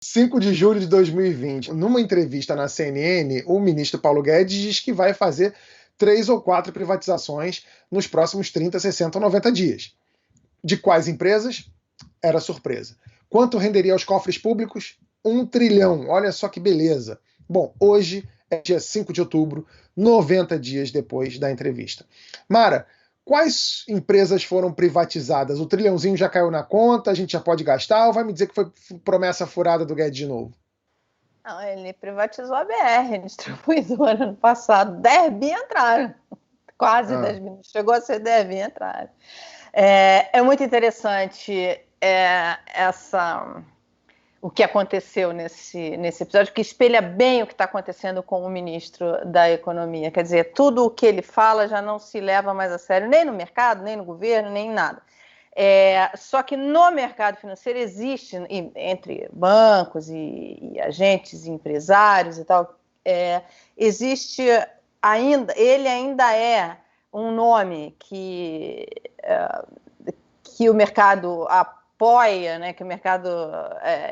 5 de julho de 2020, numa entrevista na CNN, o ministro Paulo Guedes diz que vai fazer 3 ou 4 privatizações nos próximos 30, 60 ou 90 dias. De quais empresas? Era surpresa. Quanto renderia aos cofres públicos? 1 trilhão. Olha só que beleza. Bom, hoje é dia 5 de outubro, 90 dias depois da entrevista. Mara, quais empresas foram privatizadas? O trilhãozinho já caiu na conta, a gente já pode gastar, ou vai me dizer que foi promessa furada do Guedes de novo? Não, ele privatizou a BR, distribuidora, ano passado. 10 bi entraram. Quase 10 bi. Chegou a ser 10 bi entraram. É muito interessante o que aconteceu nesse episódio, que espelha bem o que está acontecendo com o ministro da Economia. Quer dizer, tudo o que ele fala já não se leva mais a sério, nem no mercado, nem no governo, nem em nada. Só que no mercado financeiro existe, entre bancos e agentes e empresários e tal, existe ainda, ele ainda é um nome que o mercado apoia, né, que o mercado,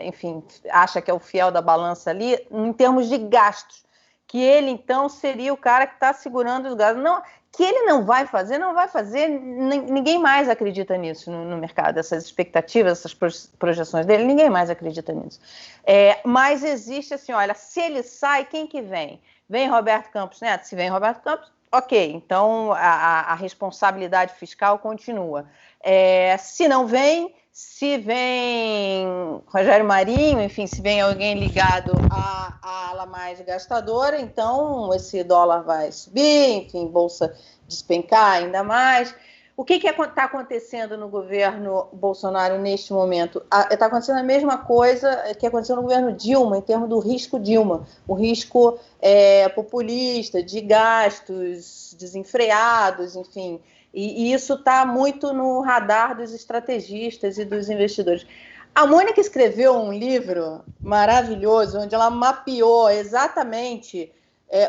enfim, acha que é o fiel da balança ali, em termos de gastos, que ele, então, seria o cara que está segurando os gastos. Não, que ele não vai fazer, ninguém mais acredita nisso no mercado, essas expectativas, essas projeções dele, ninguém mais acredita nisso. Mas existe assim, olha, se ele sai, quem que vem? Vem Roberto Campos Neto? Se vem Roberto Campos, ok, então a responsabilidade fiscal continua. Se não vem, se vem Rogério Marinho, enfim, se vem alguém ligado à ala mais gastadora, então esse dólar vai subir, enfim, bolsa despencar ainda mais. O que está acontecendo no governo Bolsonaro neste momento? Está acontecendo a mesma coisa que aconteceu no governo Dilma, em termos do risco Dilma, o risco populista, de gastos desenfreados, enfim. E isso está muito no radar dos estrategistas e dos investidores. A Mônica escreveu um livro maravilhoso, onde ela mapeou exatamente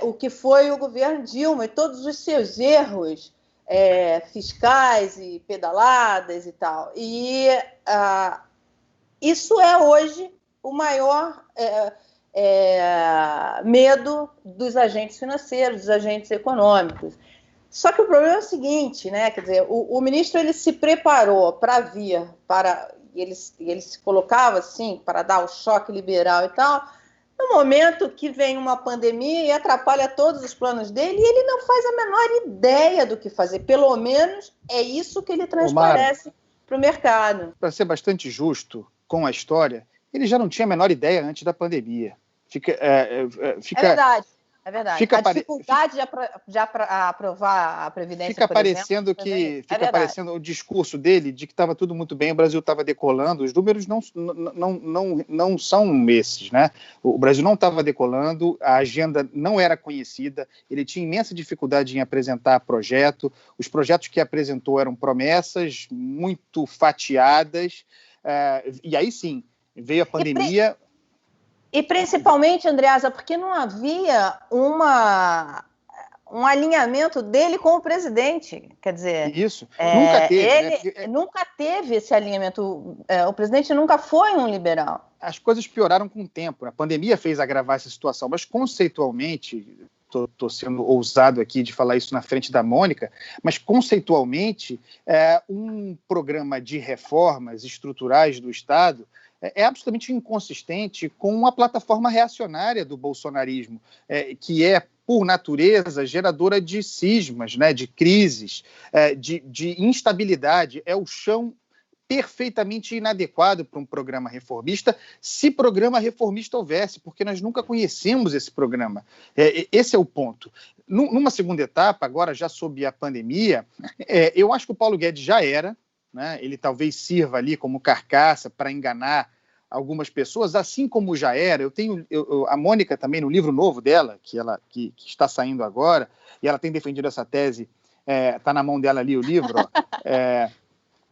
o que foi o governo Dilma e todos os seus erros fiscais e pedaladas e tal. E isso é hoje o maior medo dos agentes financeiros, dos agentes econômicos. Só que o problema é o seguinte, né? Quer dizer, o ministro ele se preparou para vir, ele se colocava assim, para dar o choque liberal e tal, no momento que vem uma pandemia e atrapalha todos os planos dele, e ele não faz a menor ideia do que fazer. Pelo menos é isso que ele transparece para o mercado. Para ser bastante justo com a história, ele já não tinha a menor ideia antes da pandemia. É verdade. É verdade. A dificuldade de aprovar a Previdência, fica parecendo o discurso dele de que estava tudo muito bem, o Brasil estava decolando. Os números não são esses, né? O Brasil não estava decolando, a agenda não era conhecida, ele tinha imensa dificuldade em apresentar projeto, os projetos que apresentou eram promessas muito fatiadas, e aí sim, veio a pandemia... E principalmente, Andreasa, porque não havia um alinhamento dele com o presidente. Quer dizer, isso, nunca teve. Ele nunca teve esse alinhamento. O presidente nunca foi um liberal. As coisas pioraram com o tempo. A pandemia fez agravar essa situação, mas conceitualmente, estou sendo ousado aqui de falar isso na frente da Mônica, mas conceitualmente, um programa de reformas estruturais do Estado é absolutamente inconsistente com a plataforma reacionária do bolsonarismo, que é, por natureza, geradora de cismas, né, de crises, de instabilidade. É o chão perfeitamente inadequado para um programa reformista, se programa reformista houvesse, porque nós nunca conhecemos esse programa. Esse é o ponto. Numa segunda etapa, agora já sob a pandemia, eu acho que o Paulo Guedes já era, né? Ele talvez sirva ali como carcaça para enganar algumas pessoas, assim como já era. A Mônica também, no livro novo dela, que está saindo agora, e ela tem defendido essa tese, está na mão dela ali o livro,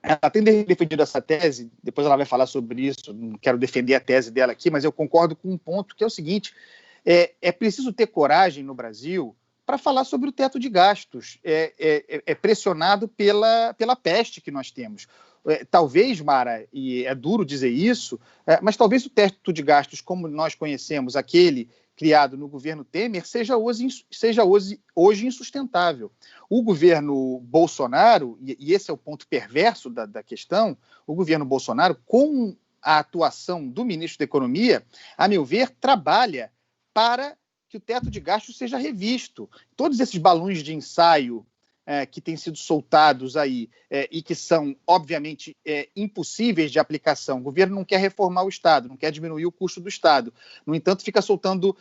ela tem defendido essa tese, depois ela vai falar sobre isso, não quero defender a tese dela aqui, mas eu concordo com um ponto, que é o seguinte: é preciso ter coragem no Brasil para falar sobre o teto de gastos. É pressionado pela peste que nós temos. talvez, Mara, e é duro dizer isso, mas talvez o teto de gastos, como nós conhecemos, aquele criado no governo Temer, seja hoje insustentável. O governo Bolsonaro, e esse é o ponto perverso da questão, o governo Bolsonaro, com a atuação do ministro da Economia, a meu ver, trabalha para que o teto de gastos seja revisto. Todos esses balões de ensaio que têm sido soltados aí e que são, obviamente, impossíveis de aplicação. O governo não quer reformar o Estado, não quer diminuir o custo do Estado. No entanto, fica soltando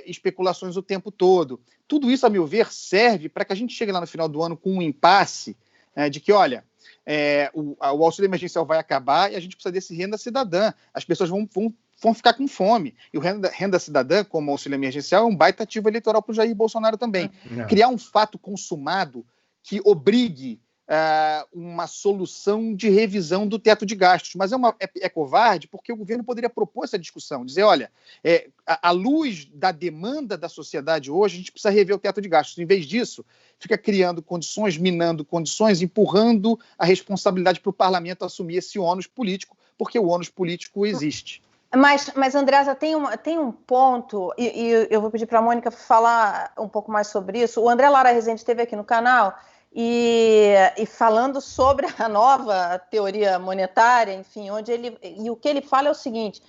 especulações o tempo todo. Tudo isso, a meu ver, serve para que a gente chegue lá no final do ano com um impasse de que, olha, o auxílio emergencial vai acabar e a gente precisa desse renda cidadã. As pessoas vão ficar com fome. E o renda cidadã, como auxílio emergencial, é um baita ativo eleitoral para o Jair Bolsonaro também. Criar um fato consumado que obrigue uma solução de revisão do teto de gastos. Mas é covarde porque o governo poderia propor essa discussão, dizer, olha, à luz da demanda da sociedade hoje, a gente precisa rever o teto de gastos. Em vez disso, fica criando condições, minando condições, empurrando a responsabilidade para o parlamento assumir esse ônus político, porque o ônus político existe. Mas Andreasa, tem um ponto, e eu vou pedir para a Mônica falar um pouco mais sobre isso. O André Lara Rezende esteve aqui no canal e falando sobre a nova teoria monetária, enfim, e o que ele fala é o seguinte,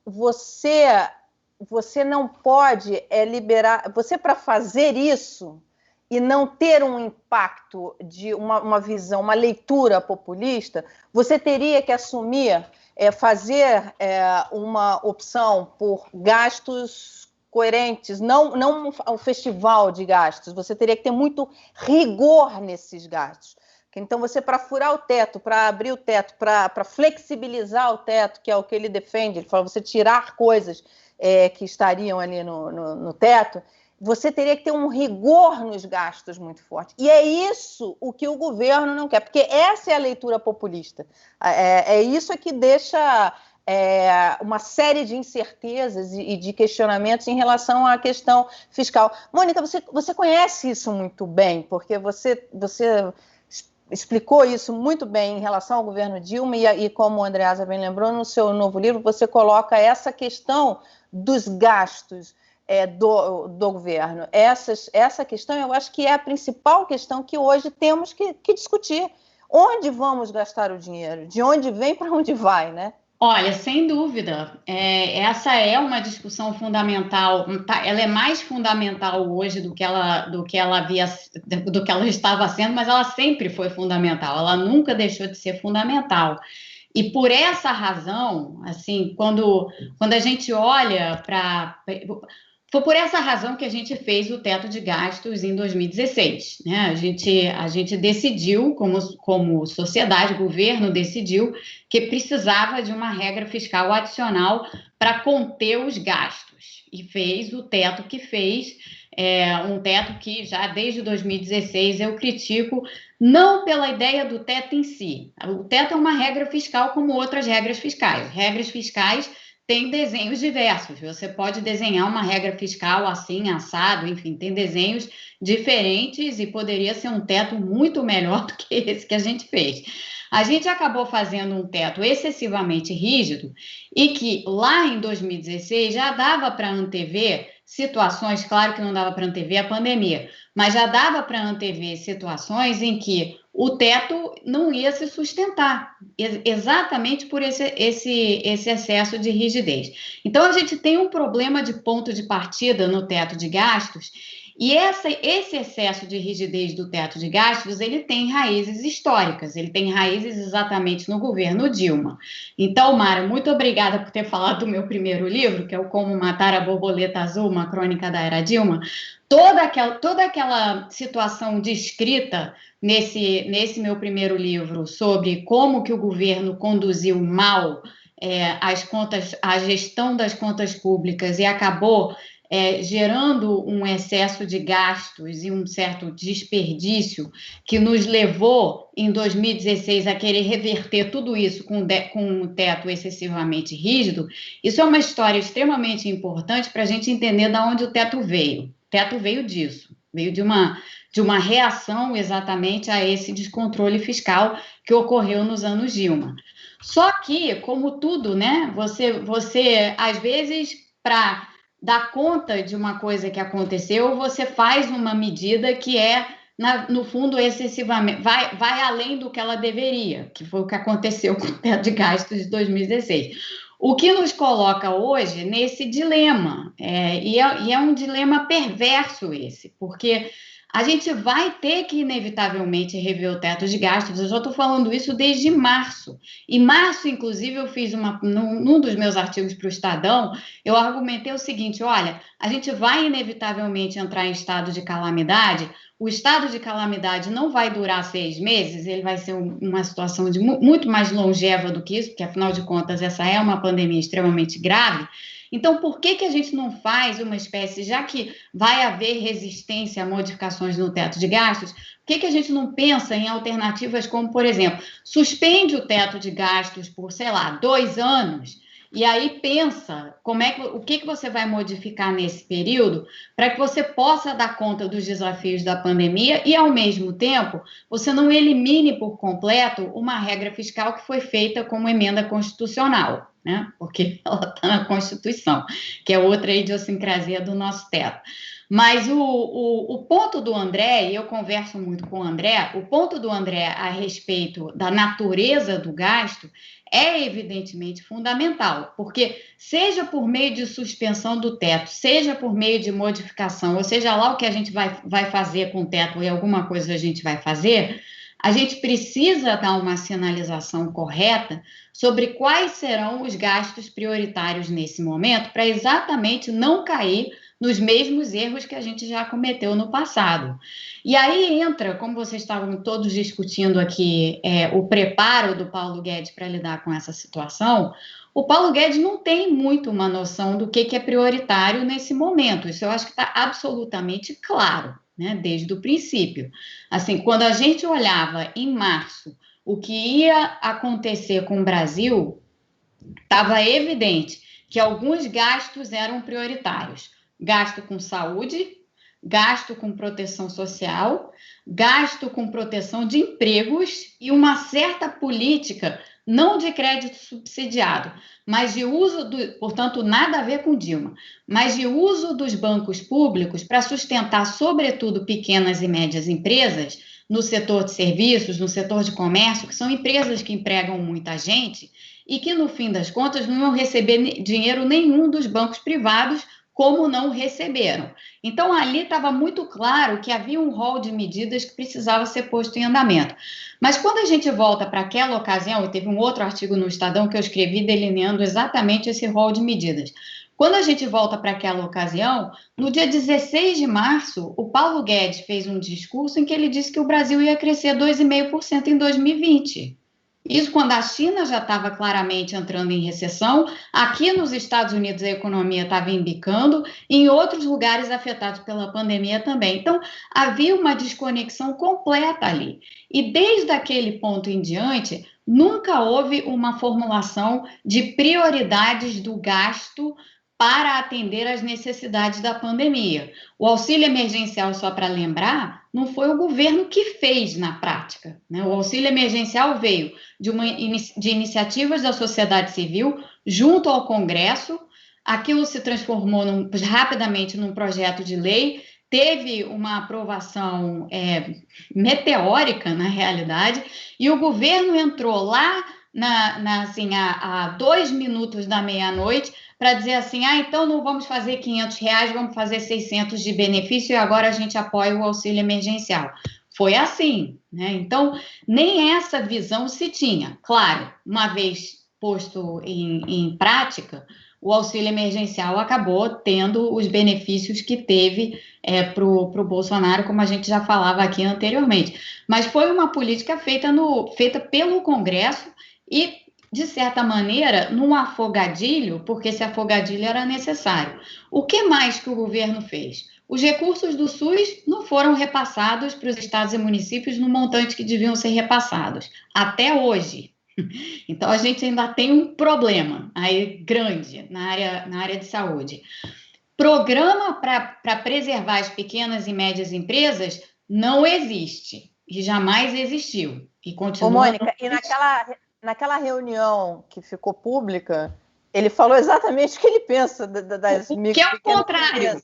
você não pode liberar, você para fazer isso e não ter um impacto de uma visão, uma leitura populista, você teria que assumir fazer uma opção por gastos coerentes, não um festival de gastos. Você teria que ter muito rigor nesses gastos. Então, para furar o teto, para abrir o teto, para flexibilizar o teto, que é o que ele defende, ele fala você tirar coisas que estariam ali no teto, você teria que ter um rigor nos gastos muito forte. E é isso o que o governo não quer, porque essa é a leitura populista. Isso que deixa uma série de incertezas e de questionamentos em relação à questão fiscal. Mônica, você conhece isso muito bem, porque você explicou isso muito bem em relação ao governo Dilma e como o Andreasa bem lembrou, no seu novo livro, você coloca essa questão dos gastos do governo. Essa questão, eu acho que é a principal questão que hoje temos que discutir. Onde vamos gastar o dinheiro? De onde vem para onde vai, né? Olha, sem dúvida, essa é uma discussão fundamental. Ela é mais fundamental hoje do que ela estava sendo, mas ela sempre foi fundamental. Ela nunca deixou de ser fundamental. E por essa razão, assim, quando a gente olha para... Foi por essa razão que a gente fez o teto de gastos em 2016, né? A gente decidiu, como sociedade, o governo decidiu que precisava de uma regra fiscal adicional para conter os gastos. E fez o teto que fez, um teto que já desde 2016 eu critico, não pela ideia do teto em si. O teto é uma regra fiscal como outras regras fiscais. Regras fiscais tem desenhos diversos, você pode desenhar uma regra fiscal assim, assado, enfim, tem desenhos diferentes e poderia ser um teto muito melhor do que esse que a gente fez. A gente acabou fazendo um teto excessivamente rígido e que lá em 2016 já dava para antever situações, claro que não dava para antever a pandemia, mas já dava para antever situações em que o teto não ia se sustentar, exatamente por esse excesso de rigidez. Então, a gente tem um problema de ponto de partida no teto de gastos, e esse excesso de rigidez do teto de gastos, ele tem raízes históricas, ele tem raízes exatamente no governo Dilma. Então, Mara, muito obrigada por ter falado do meu primeiro livro, que é o Como Matar a Borboleta Azul, uma crônica da era Dilma. Toda aquela situação descrita nesse meu primeiro livro sobre como que o governo conduziu mal a gestão das contas públicas e acabou gerando um excesso de gastos e um certo desperdício que nos levou, em 2016, a querer reverter tudo isso com um teto excessivamente rígido. Isso é uma história extremamente importante para a gente entender de onde o teto veio. O teto veio disso. Veio de uma reação exatamente a esse descontrole fiscal que ocorreu nos anos Dilma. Só que, como tudo, né, você às vezes, para dar conta de uma coisa que aconteceu, você faz uma medida que no fundo, excessivamente, vai além do que ela deveria, que foi o que aconteceu com o teto de gastos de 2016. O que nos coloca hoje nesse dilema, e é um dilema perverso esse, porque a gente vai ter que, inevitavelmente, rever o teto de gastos. Eu já estou falando isso desde março. Em março, inclusive, eu fiz num dos meus artigos para o Estadão, eu argumentei o seguinte: olha, a gente vai inevitavelmente entrar em estado de calamidade. O estado de calamidade não vai durar 6 meses, ele vai ser uma situação muito mais longeva do que isso, porque, afinal de contas, essa é uma pandemia extremamente grave. Então, por que a gente não faz uma espécie, já que vai haver resistência a modificações no teto de gastos, por que a gente não pensa em alternativas como, por exemplo, suspende o teto de gastos por, sei lá, 2 anos, e aí pensa o que você vai modificar nesse período para que você possa dar conta dos desafios da pandemia e, ao mesmo tempo, você não elimine por completo uma regra fiscal que foi feita como emenda constitucional, né? Porque ela está na Constituição, que é outra idiosincrasia do nosso teto. Mas o ponto do André, e eu converso muito com o André, o ponto do André a respeito da natureza do gasto é evidentemente fundamental, porque seja por meio de suspensão do teto, seja por meio de modificação, ou seja lá o que a gente vai fazer com o teto e alguma coisa a gente vai fazer, a gente precisa dar uma sinalização correta sobre quais serão os gastos prioritários nesse momento, para exatamente não cair nos mesmos erros que a gente já cometeu no passado. E aí entra, como vocês estavam todos discutindo aqui, o preparo do Paulo Guedes para lidar com essa situação. O Paulo Guedes não tem muito uma noção do que é prioritário nesse momento. Isso eu acho que está absolutamente claro, né, desde o princípio. Assim, quando a gente olhava em março o que ia acontecer com o Brasil, estava evidente que alguns gastos eram prioritários. Gasto com saúde, gasto com proteção social, gasto com proteção de empregos e uma certa política, não de crédito subsidiado, mas de uso, portanto, nada a ver com Dilma, mas de uso dos bancos públicos para sustentar, sobretudo, pequenas e médias empresas no setor de serviços, no setor de comércio, que são empresas que empregam muita gente e que, no fim das contas, não vão receber dinheiro nenhum dos bancos privados, como não receberam. Então, ali estava muito claro que havia um rol de medidas que precisava ser posto em andamento. Mas quando a gente volta para aquela ocasião, e teve um outro artigo no Estadão que eu escrevi delineando exatamente esse rol de medidas. Quando a gente volta para aquela ocasião, no dia 16 de março, o Paulo Guedes fez um discurso em que ele disse que o Brasil ia crescer 2,5% em 2020. Isso quando a China já estava claramente entrando em recessão, aqui nos Estados Unidos a economia estava embicando, e em outros lugares afetados pela pandemia também. Então, havia uma desconexão completa ali. E desde aquele ponto em diante, nunca houve uma formulação de prioridades do gasto para atender às necessidades da pandemia. O auxílio emergencial, só para lembrar, não foi o governo que fez na prática, né? O auxílio emergencial veio de iniciativas da sociedade civil junto ao Congresso. Aquilo se transformou rapidamente num projeto de lei, teve uma aprovação meteórica, na realidade, e o governo entrou lá assim, a 2 minutos da meia-noite para dizer assim, então não vamos fazer R$500, vamos fazer 600 de benefício e agora a gente apoia o auxílio emergencial. Foi assim, né? Então, nem essa visão se tinha. Claro, uma vez posto em prática, o auxílio emergencial acabou tendo os benefícios que teve para o Bolsonaro, como a gente já falava aqui anteriormente. Mas foi uma política feita pelo Congresso e, de certa maneira, num afogadilho, porque esse afogadilho era necessário. O que mais que o governo fez? Os recursos do SUS não foram repassados para os estados e municípios no montante que deviam ser repassados, até hoje. Então, a gente ainda tem um problema aí grande na área de saúde. Programa para preservar as pequenas e médias empresas não existe e jamais existiu. E continua. Ô, Mônica, e naquela reunião que ficou pública, ele falou exatamente o que ele pensa das micro. Que é o contrário.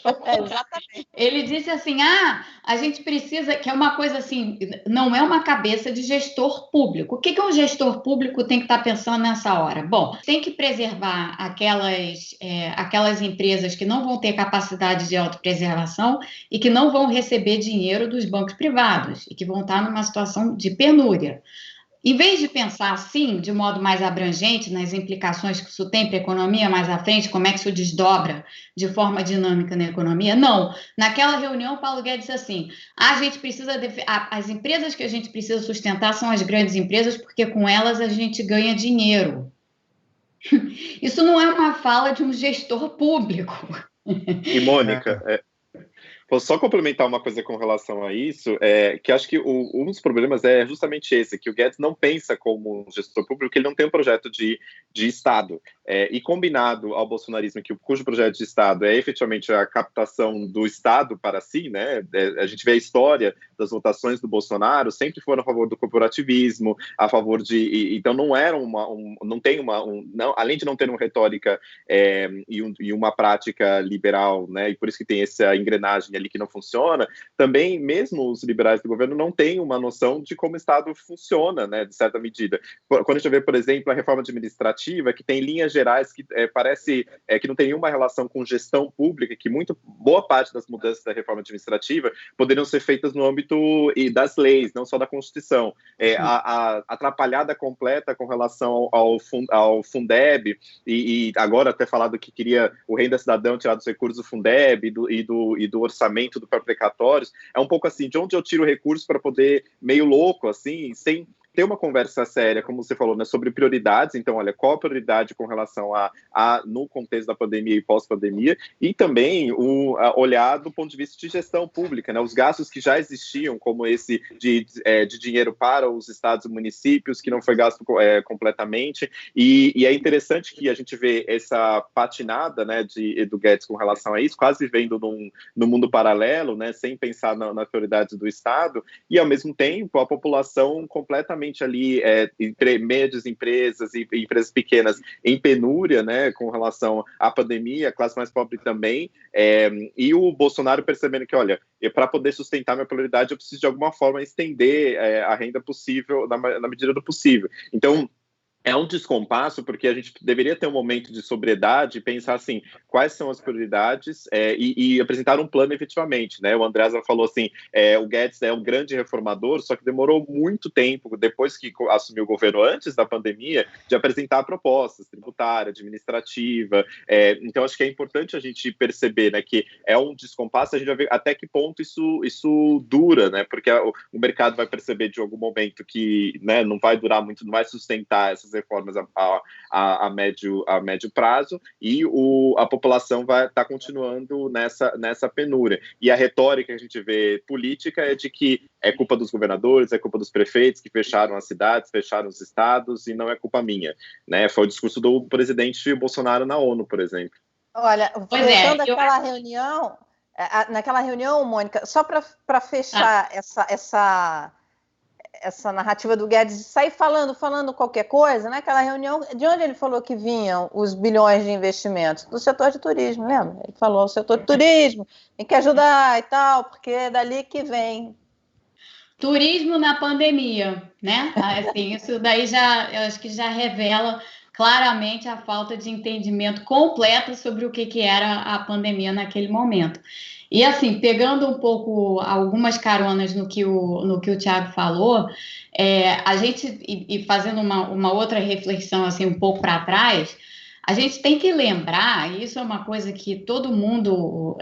Exatamente. Ele disse assim, a gente precisa, que é uma coisa assim, não é uma cabeça de gestor público. O que um gestor público tem que estar pensando nessa hora? Bom, tem que preservar aquelas empresas que não vão ter capacidade de autopreservação e que não vão receber dinheiro dos bancos privados e que vão estar numa situação de penúria. Em vez de pensar assim, de modo mais abrangente, nas implicações que isso tem para a economia mais à frente, como é que isso desdobra de forma dinâmica na economia, não. Naquela reunião, Paulo Guedes disse assim, a gente precisa as empresas que a gente precisa sustentar são as grandes empresas, porque com elas a gente ganha dinheiro. Isso não é uma fala de um gestor público. E, Mônica... Vou só complementar uma coisa com relação a isso, que acho que um dos problemas é justamente esse, que o Guedes não pensa como um gestor público, ele não tem um projeto de Estado. E combinado ao bolsonarismo, cujo projeto de Estado é efetivamente a captação do Estado para si, né? A gente vê a história das votações do Bolsonaro, sempre foram a favor do corporativismo, a favor de... Então não era além de não ter uma retórica e uma prática liberal, né? E por isso que tem essa engrenagem ali que não funciona, também mesmo os liberais do governo não têm uma noção de como o Estado funciona, né, de certa medida. Quando a gente vê, por exemplo, a reforma administrativa, que tem linhas gerais que parece que não tem nenhuma relação com gestão pública, que boa parte das mudanças da reforma administrativa poderiam ser feitas no âmbito das leis, não só da Constituição. A atrapalhada completa com relação ao Fundeb, e agora até falado que queria o Renda Cidadão tirar dos recursos do Fundeb e do orçamento do precatórios, é um pouco assim, de onde eu tiro recursos para poder, meio louco, assim, sem ter uma conversa séria, como você falou, né, sobre prioridades. Então, olha, qual a prioridade com relação no contexto da pandemia e pós-pandemia, e também olhar do ponto de vista de gestão pública, né, os gastos que já existiam, como esse de dinheiro para os estados e municípios, que não foi gasto completamente, e é interessante que a gente vê essa patinada, né, do Guedes com relação a isso, quase vivendo num mundo paralelo, né, sem pensar nas prioridades do Estado, e ao mesmo tempo a população completamente ali, médias empresas e empresas pequenas em penúria, né, com relação à pandemia, a classe mais pobre também, e o Bolsonaro percebendo que, olha, para poder sustentar minha prioridade, eu preciso de alguma forma estender a renda possível, na medida do possível. Então, é um descompasso, porque a gente deveria ter um momento de sobriedade e pensar assim, quais são as prioridades e apresentar um plano efetivamente, né? O Andreasa falou assim, o Guedes é um grande reformador, só que demorou muito tempo, depois que assumiu o governo, antes da pandemia, de apresentar propostas tributária, administrativa. Então, acho que é importante a gente perceber, né, que é um descompasso, a gente vai ver até que ponto isso dura, né? Porque o mercado vai perceber de algum momento que, né, não vai durar muito, não vai sustentar essas reformas a médio prazo, e a população vai estar continuando nessa penúria. E a retórica que a gente vê política é de que é culpa dos governadores, é culpa dos prefeitos que fecharam as cidades, fecharam os estados, e não é culpa minha, né? Foi o discurso do presidente Bolsonaro na ONU, por exemplo. Olha, voltando àquela reunião, naquela reunião, Mônica, só para fechar essa narrativa do Guedes de sair falando qualquer coisa, né? Aquela reunião, de onde ele falou que vinham os bilhões de investimentos? Do setor de turismo, lembra? Ele falou, o setor de turismo tem que ajudar e tal, porque é dali que vem. Turismo na pandemia, né? Assim, isso daí eu acho que já revela claramente a falta de entendimento completo sobre o que era a pandemia naquele momento. E assim, pegando um pouco algumas caronas no que o Thiago falou, a gente, e fazendo uma outra reflexão assim, um pouco para trás, a gente tem que lembrar, e isso é uma coisa que todo mundo,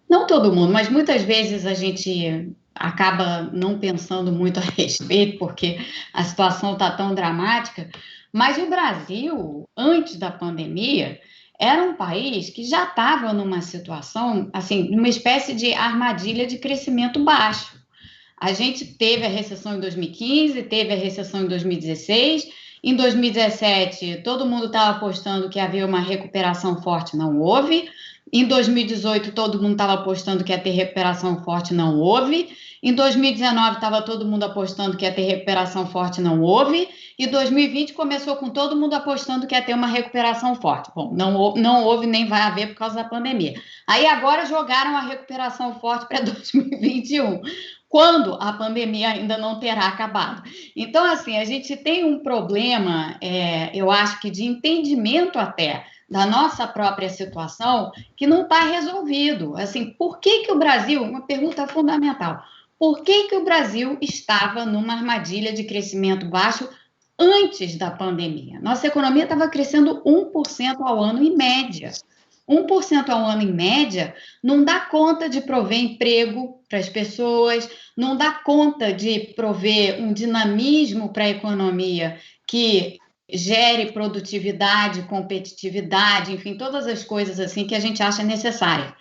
não todo mundo, mas muitas vezes a gente acaba não pensando muito a respeito, porque a situação está tão dramática, mas o Brasil, antes da pandemia, era um país que já estava numa situação, assim, numa espécie de armadilha de crescimento baixo. A gente teve a recessão em 2015, teve a recessão em 2016, em 2017 todo mundo estava apostando que havia uma recuperação forte, não houve. Em 2018, todo mundo estava apostando que ia ter recuperação forte, não houve. Em 2019, estava todo mundo apostando que ia ter recuperação forte, não houve. E 2020 começou com todo mundo apostando que ia ter uma recuperação forte. Bom, não houve nem vai haver por causa da pandemia. Aí agora jogaram a recuperação forte para 2021, quando a pandemia ainda não terá acabado. Então, assim, a gente tem um problema, eu acho que de entendimento até da nossa própria situação, que não está resolvido. Assim, por que o Brasil, uma pergunta fundamental, por que o Brasil estava numa armadilha de crescimento baixo antes da pandemia? Nossa economia estava crescendo 1% ao ano em média. 1% ao ano em média não dá conta de prover emprego para as pessoas, não dá conta de prover um dinamismo para a economia que gere produtividade, competitividade, enfim, todas as coisas assim que a gente acha necessárias.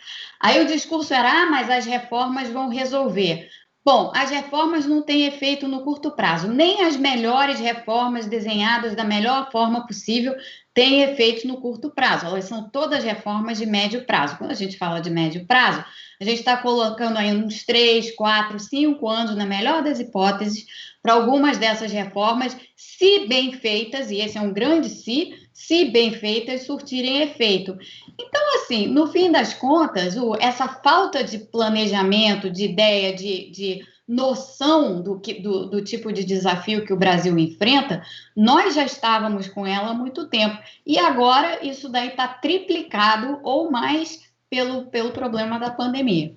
Aí o discurso era, mas as reformas vão resolver. Bom, as reformas não têm efeito no curto prazo, nem as melhores reformas desenhadas da melhor forma possível têm efeito no curto prazo, elas são todas reformas de médio prazo. Quando a gente fala de médio prazo, a gente está colocando aí uns 3, 4, 5 anos, na melhor das hipóteses, para algumas dessas reformas, se bem feitas, e esse é um grande se bem feitas, surtirem efeito. Então, assim, no fim das contas, essa falta de planejamento, de ideia, de noção do tipo de desafio que o Brasil enfrenta, nós já estávamos com ela há muito tempo. E agora isso daí está triplicado ou mais pelo problema da pandemia.